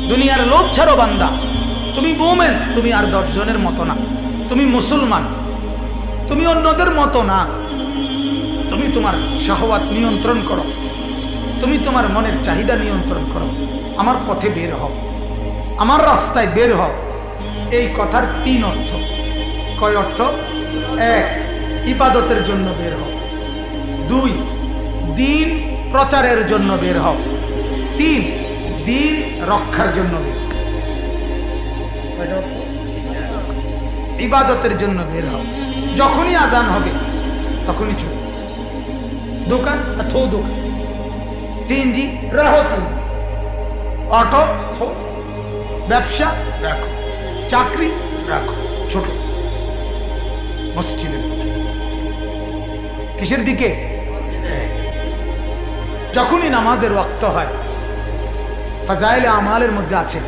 দুনিয়ার লোভ ছাড়ো বান্দা। তুমি মুমিন, তুমি আর 10 জনের মতো না। তুমি মুসলমান, তুমি অন্যদের মতো না। তুমি তোমার শাহওয়াত নিয়ন্ত্রণ করো, তুমি তোমার মনের চাহিদা নিয়ন্ত্রণ করো। আমার পথে বের হও, আমার রাস্তায় বের হও। এই কথার 3 অর্থ। কয় অর্থ? 1, ইবাদতের জন্য বের হও। 2, দ্বীন প্রচারের জন্য বের হও। 3, দ্বীন রক্ষার জন্য বের হও। ইবাদতের জন্য বের হও। যখনই আজান হবে তখনই চলো। দোকান থো দোকান, সিএনজি রাখো, সিএনজি, অটো থো, ব্যবসা রাখো, চাকরি রাখো, ছোট। মসজিদের দিকে, কিসের দিকে? যখনই নামাজের ওয়াক্ত হয়, ফাজাইলে আমালের মধ্যে আছে,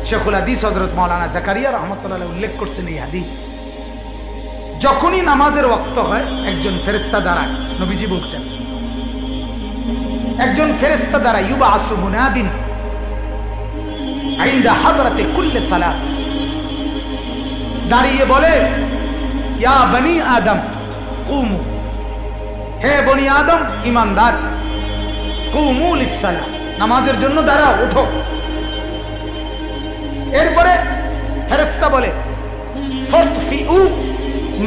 শেখুল হাদিস হযরত মাওলানা জাকারিয়া রাহমাতুল্লাহ আলাইহি উল্লেখ করছেন এই হাদিস। যখনই নামাজের ওয়াক্ত হয় একজন ফেরেশতা দাঁড়ায়। নবীজি বলছেন একজন ফেরেশতা দাঁড়ায়, ইউবাসু মুনাদিন ইনদা হাদরাতি কুল্লি সালাত, দাঁড়িয়ে বলে, ইয়া বনি আদম কুমু, হে বনি আদম ঈমানদার, কুমু লিস-সালাহ, নামাজের জন্য দাঁড়াও, ওঠো। এরপরে ফেরেশতা বলে, ফাতফিউ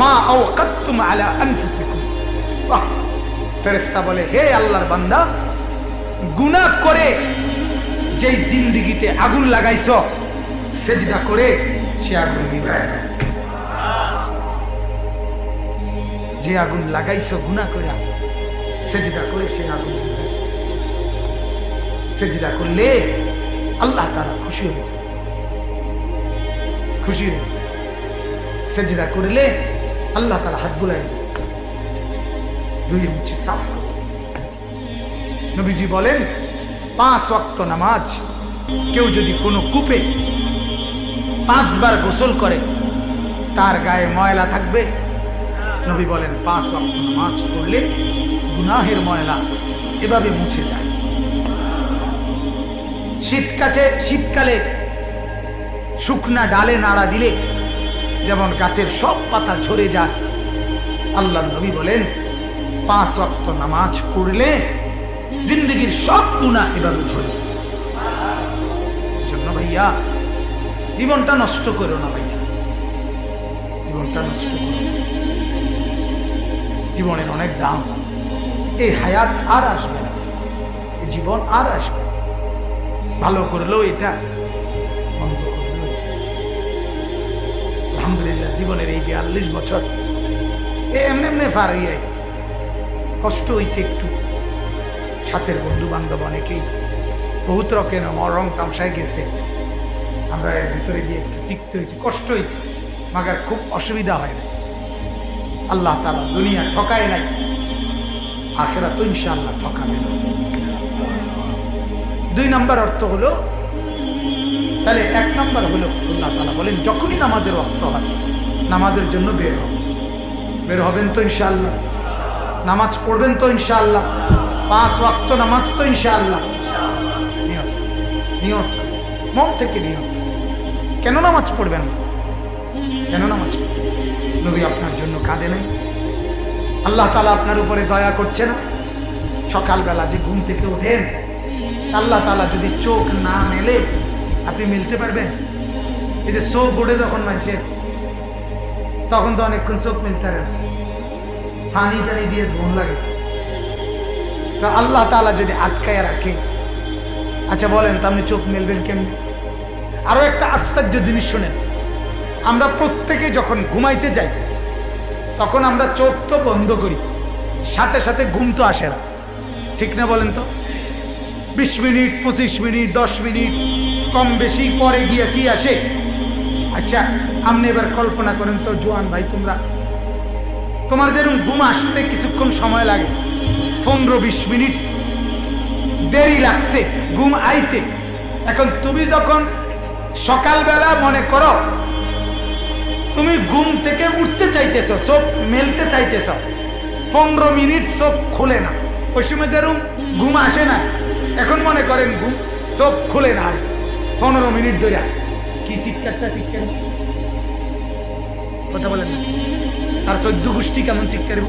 মা আওকাতুম আলা আনফুসিকুম। বাহ! ফেরেশতা বলে, হে আল্লাহর বান্দা, গুনাহ করে যেই জিন্দেগিতে আগুন লাগাইছো, সেজদা করে সে আগুন নিভায় দাও। যে আগুন লাগাইছো গুনাহ করে, সেজদা করে সে আগুন নিভায়। সেজদা করলে আল্লাহ তাআলা খুশি হয়ে যায়, খুশি হয়ে যায়। সেজদা করলে আল্লাহ তাআলা হাত বুলাই দেয়, 2 ইঞ্চি সাফ। নবীজি বলেন 5 ওয়াক্ত নামাজ কেউ যদি কোনো কূপে 5 বার গোসল করে তার গায়ে ময়লা থাকবে? নবী বলেন 5 ওয়াক্ত নামাজ পড়লে গুনাহের ময়লা এভাবে মুছে যায়। শীতকালে শুকনা ডালে নাড়া দিলে যেমন গাছের সব পাতা ঝরে যায়, আল্লাহর নবী বলেন 5 ওয়াক্ত নামাজ পড়লে জিন্দগির সব গুনাহ এভাবে ঝরে যায়। জন্য ভাইয়া জীবনটা নষ্ট করো না, ভাইয়া জীবনটা নষ্ট করো। জীবনের অনেক দাম। এই হায়াত আর আসবে না, এই জীবন আর আসবে না। ভালো করলেও এটা, মন্দ করলেও। আলহামদুলিল্লাহ জীবনের এই 42 বছর এমনি এমনি পার হয়ে আইছে। কষ্ট হয়েছে একটু, সাথের বন্ধু বান্ধব অনেকেই বহুত রকমের রং তামসায় গেছে, আমরা এর ভিতরে গিয়ে একটু টিকতে হয়েছে, কষ্ট হয়েছে, মাগার খুব অসুবিধা হয় না। আল্লাহ তাআলা দুনিয়া ঠকায় নাই, আখিরাত তো ইনশাআল্লাহ ঠকাবে না। 2 নম্বর অর্থ হলো, তাহলে 1 নম্বর হলো আল্লাহ তাআলা বলেন যখনই নামাজের ওয়াক্ত হয় নামাজের জন্য বের হবেন। বের হবেন তো ইনশাআল্লাহ? নামাজ পড়বেন তো ইনশাআল্লাহ? 5 ওয়াক্ত নামাজ তো ইনশাআল্লাহ? নিয়ত, নিয়ত, মন থেকে নিয়ত। কেন নামাজ পড়বেন? কেন নামাজ পড়বেন? নবী আপনার জন্য কাঁদে নাই? আল্লাহ তাআলা আপনার উপরে দয়া করছে না? সকালবেলা যে ঘুম থেকে ওঠেন, আল্লাহ তাআলা যদি চোখ না মেলে আপনি মিলতে পারবেন? এই যে চোখ উঠে যখন মানুষের, তখন তো অনেকক্ষণ চোখ মিলতে পারে না, পানি টানি দিয়ে ধুন লাগে। তো আল্লাহ তাআলা যদি আটকায় রাখে, আচ্ছা বলেন তো আপনি চোখ মেলবেন কেমনি? আরো একটা আশ্চর্য জিনিস শোনেন, আমরা প্রত্যেকে যখন ঘুমাইতে যাই তখন আমরা চোখ তো বন্ধ করি, সাথে সাথে ঘুম তো আসে না, ঠিক না বলেন তো? 20 মিনিট, 25 মিনিট, 10 মিনিট কম বেশি পরে গিয়ে কি আসে? আচ্ছা আপনি এবার কল্পনা করেন তো, জোয়ান ভাই, তোমার যেরকম ঘুম আসতে কিছুক্ষণ সময় লাগে, 15-20 মিনিট দেরি লাগছে ঘুম আইতে। এখন তুমি যখন সকালবেলা মনে করো তুমি ঘুম থেকে উঠতে চাইতেছ, চোখ মেলতে চাইতেছ, 15 মিনিট চোখ খুলে না, ওই সময় যেরকম ঘুম আসে না, এখন মনে করেন ঘুম চোখ খুলে না, আর 15 মিনিট ধরে কি শিক্ষাটা শিক্ষা কথা বলেন না, আর 14 গোষ্ঠী কেমন শিক্ষা দেব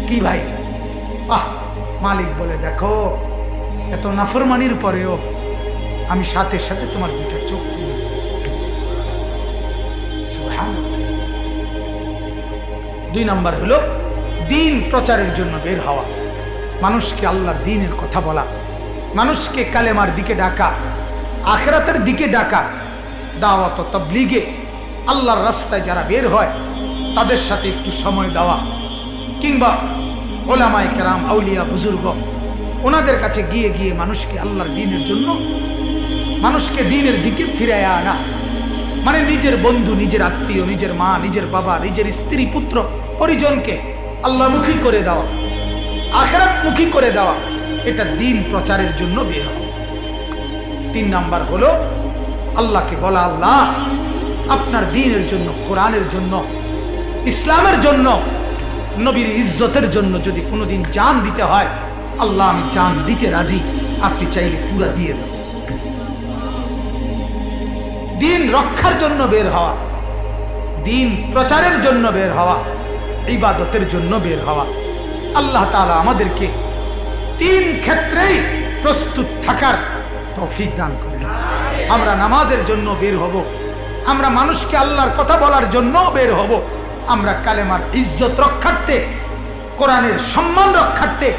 কি ভাই? মালিক বলে দেখো এত নাফরমানির পরেও আমি সাথে সাথে তোমার দুটা চোখ খুলে দেব। সুবহানাল্লাহ। 2 নাম্বার হলো দিন প্রচারের জন্য বের হওয়া, মানুষকে আল্লাহর দ্বীনের কথা বলা, মানুষকে কালেমার দিকে ডাকা, আখিরাতের দিকে ডাকা, দাওয়াত ও তাবলীগে আল্লাহর রাস্তায় যারা বের হয় তাদের সাথে একটু সময় দেওয়া, কিংবা ওলামায়ে কেরাম আউলিয়া বুজুর্গ ওনাদের কাছে গিয়ে গিয়ে মানুষকে আল্লাহর দ্বীনের জন্য, মানুষকে দ্বীনের দিকে ফিরাইয়া আনা, মানে নিজের বন্ধু, নিজের আত্মীয়, নিজের মা, নিজের বাবা, নিজের স্ত্রী, পুত্র পরিজনকে আল্লাহমুখী করে দেওয়া, আখিরাতমুখী করে দেওয়া, এটা দ্বীন প্রচারের জন্য বের হওয়া। 3 নাম্বার হলো আল্লাহকে বলা, আল্লাহ আপনার দ্বীনের জন্য, কোরআনের জন্য, ইসলামের জন্য, নবীর ইজ্জতের জন্য যদি কোনোদিন জান দিতে হয়, আল্লাহ আমি জান দিতে রাজি, আপনি চাইলে পুরা দিয়ে দেব। দ্বীন রক্ষার জন্য বের হওয়া, দ্বীন প্রচারের জন্য বের হওয়া, ইবাদতের জন্য বের হওয়া। আল্লাহ তাআলা আমাদেরকে 3 ক্ষেত্রেই প্রস্তুত থাকার তৌফিক দান করেন। আমরা নামাজের জন্য বের হব, আমরা মানুষকে আল্লাহর কথা বলার জন্য বের হব, আমরা কালেমার ইজ্জত রক্ষার্থে, কোরআনের সম্মান রক্ষার্থে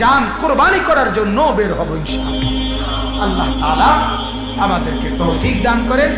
জান কুরবানি করার জন্য বের হব ইনশাআল্লাহ। আল্লাহ তাআলা আমাদেরকে তৌফিক দান করেন।